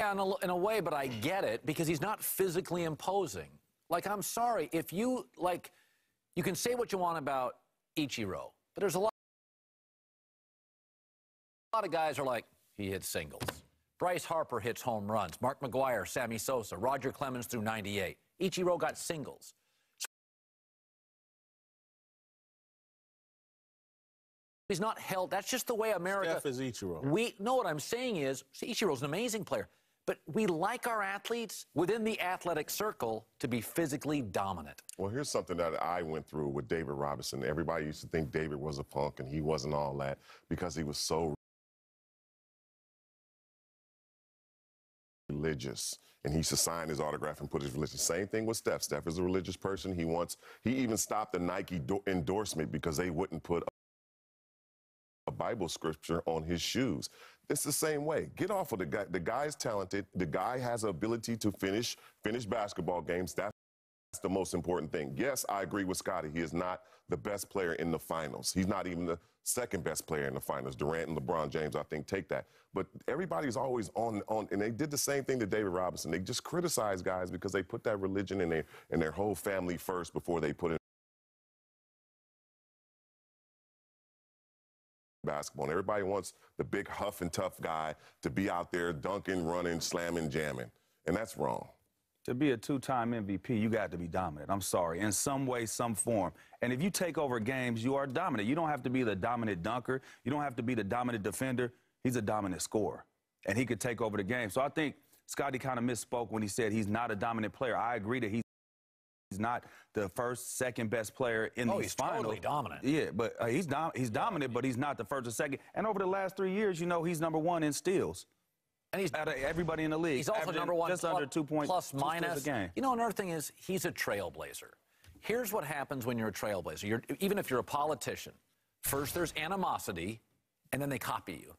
Yeah, in a way, but I get it because he's not physically imposing. Like, I'm sorry, if you, like, you can say what you want about Ichiro, but there's a lot of guys are like, he hits singles. Bryce Harper hits home runs. Mark McGwire, Sammy Sosa, Roger Clemens through 98. Ichiro got singles. He's not held. That's just the way America. Steph is Ichiro. We know what I'm saying is Ichiro's an amazing player, but we like our athletes within the athletic circle to be physically dominant. Well, here's something that I went through with David Robinson. Everybody used to think David was a punk, and he wasn't all that because he was so religious, and he used to sign his autograph and put his religion. Same thing with Steph. Steph is a religious person. He even stopped the Nike endorsement because they wouldn't put a Bible scripture on his shoes. It's the same way. Get off of the guy. The guy is talented. The guy has the ability to finish basketball games. That's the most important thing. Yes, I agree with Scotty. He is not the best player in the finals. He's not even the second best player in the finals. Durant and LeBron James, I think, take that. But everybody's always on, and they did the same thing to David Robinson. They just criticize guys because they put that religion in their whole family first before they put it basketball. And everybody wants the big huff and tough guy to be out there dunking, running, slamming, jamming. And that's wrong. To be a two-time MVP, you got to be dominant. I'm sorry, in some way, some form. And if you take over games, you are dominant. You don't have to be the dominant dunker. You don't have to be the dominant defender. He's a dominant scorer, and he could take over the game. So I think Scotty kind of misspoke when he said he's not a dominant player. I agree that he's not the first, second best player in these finals. He's totally dominant. Yeah, but he's dominant, but he's not the first or second. And over the last 3 years, you know, he's #1 in steals. And he's out of everybody in the league. He's also #1 just under 2 points plus minus a game. You know, another thing is he's a trailblazer. Here's what happens when you're a trailblazer. Even if you're a politician, first there's animosity, and then they copy you.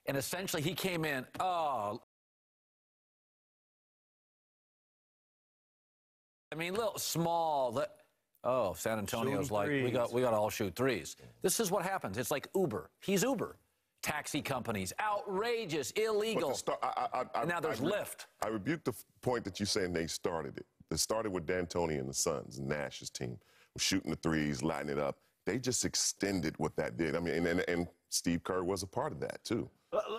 And essentially, he came in, oh, I mean, little small. Oh, San Antonio's like, we got to all shoot threes. This is what happens. It's like Uber. He's Uber. Taxi companies, outrageous, illegal. And now there's Lyft. I rebuke the point that you saying they started it. It started with D'Antoni and the Suns, Nash's team, was shooting the threes, lighting it up. They just extended what that did. I mean, and Steve Kerr was a part of that, too.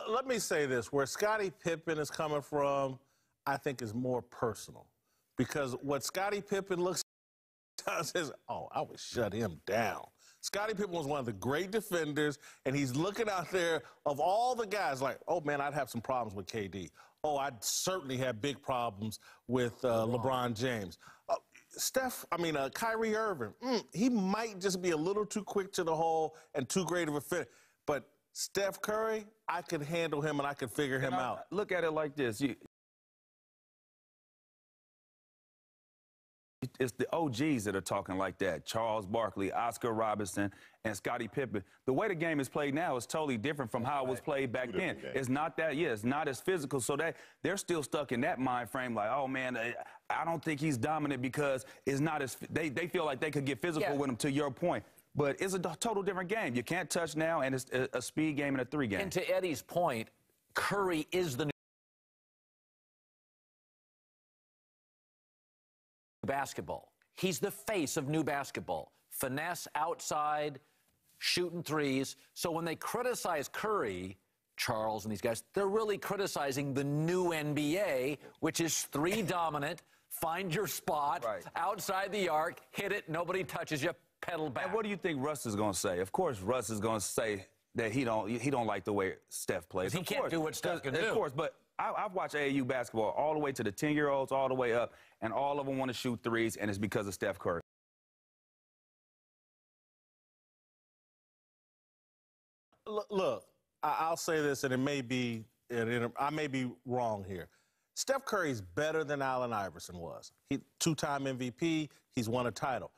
Let me say this. Where Scottie Pippen is coming from, I think is more personal. Because what Scottie Pippen looks does is, oh, I would shut him down. Scottie Pippen was one of the great defenders, and he's looking out there of all the guys like, oh, man, I'd have some problems with KD. Oh, I'd certainly have big problems with LeBron James. Kyrie Irving, he might just be a little too quick to the hole and too great of a fit. But Steph Curry, I could handle him and I could figure him out. Look at it like this. It's the OGs that are talking like that. Charles Barkley, Oscar Robertson, and Scottie Pippen. The way the game is played now is totally different from how it was played back then. It's not that, it's not as physical. So they're still stuck in that mind frame like, oh, man, I don't think he's dominant because it's not as, they feel like they could get physical with him, to your point. But it's a total different game. You can't touch now, and it's a speed game and a 3 game. And to Eddie's point, Curry is the new basketball. He's the face of new basketball. Finesse outside, shooting threes. So when they criticize Curry, Charles and these guys, they're really criticizing the new NBA, which is 3 dominant, find your spot, outside the arc, hit it, nobody touches you, pedal back. And what do you think Russ is going to say? Of course, Russ is going to say that he don't like the way Steph plays. He can't do what Steph can do. Of course, but I've watched AAU basketball all the way to the 10-year-olds, all the way up, and all of them want to shoot threes, and it's because of Steph Curry. Look, I'll say this, and I may be wrong here. Steph Curry's better than Allen Iverson was. He 2-time MVP. He's won a title.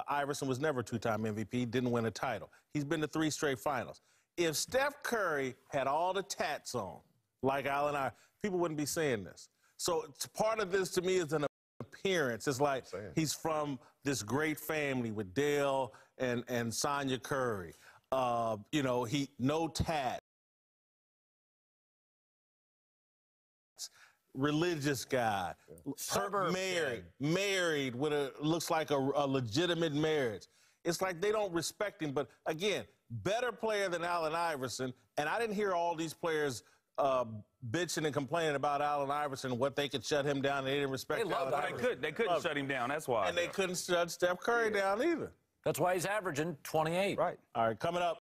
Iverson was never 2-time MVP, didn't win a title. He's been to 3 straight finals. If Steph Curry had all the tats on, like Allen Iverson, people wouldn't be saying this. So part of this to me is an appearance. It's like he's from this great family with Dale and Sonya Curry. No tats. religious guy, Suburb married with looks like a legitimate marriage. It's like they don't respect him. But again, better player than Allen Iverson. And I didn't hear all these players bitching and complaining about Allen Iverson, what they could shut him down. They didn't respect Allen Iverson. They couldn't shut him down. That's why. And they couldn't shut Steph Curry down either. That's why he's averaging 28. Right. All right, coming up.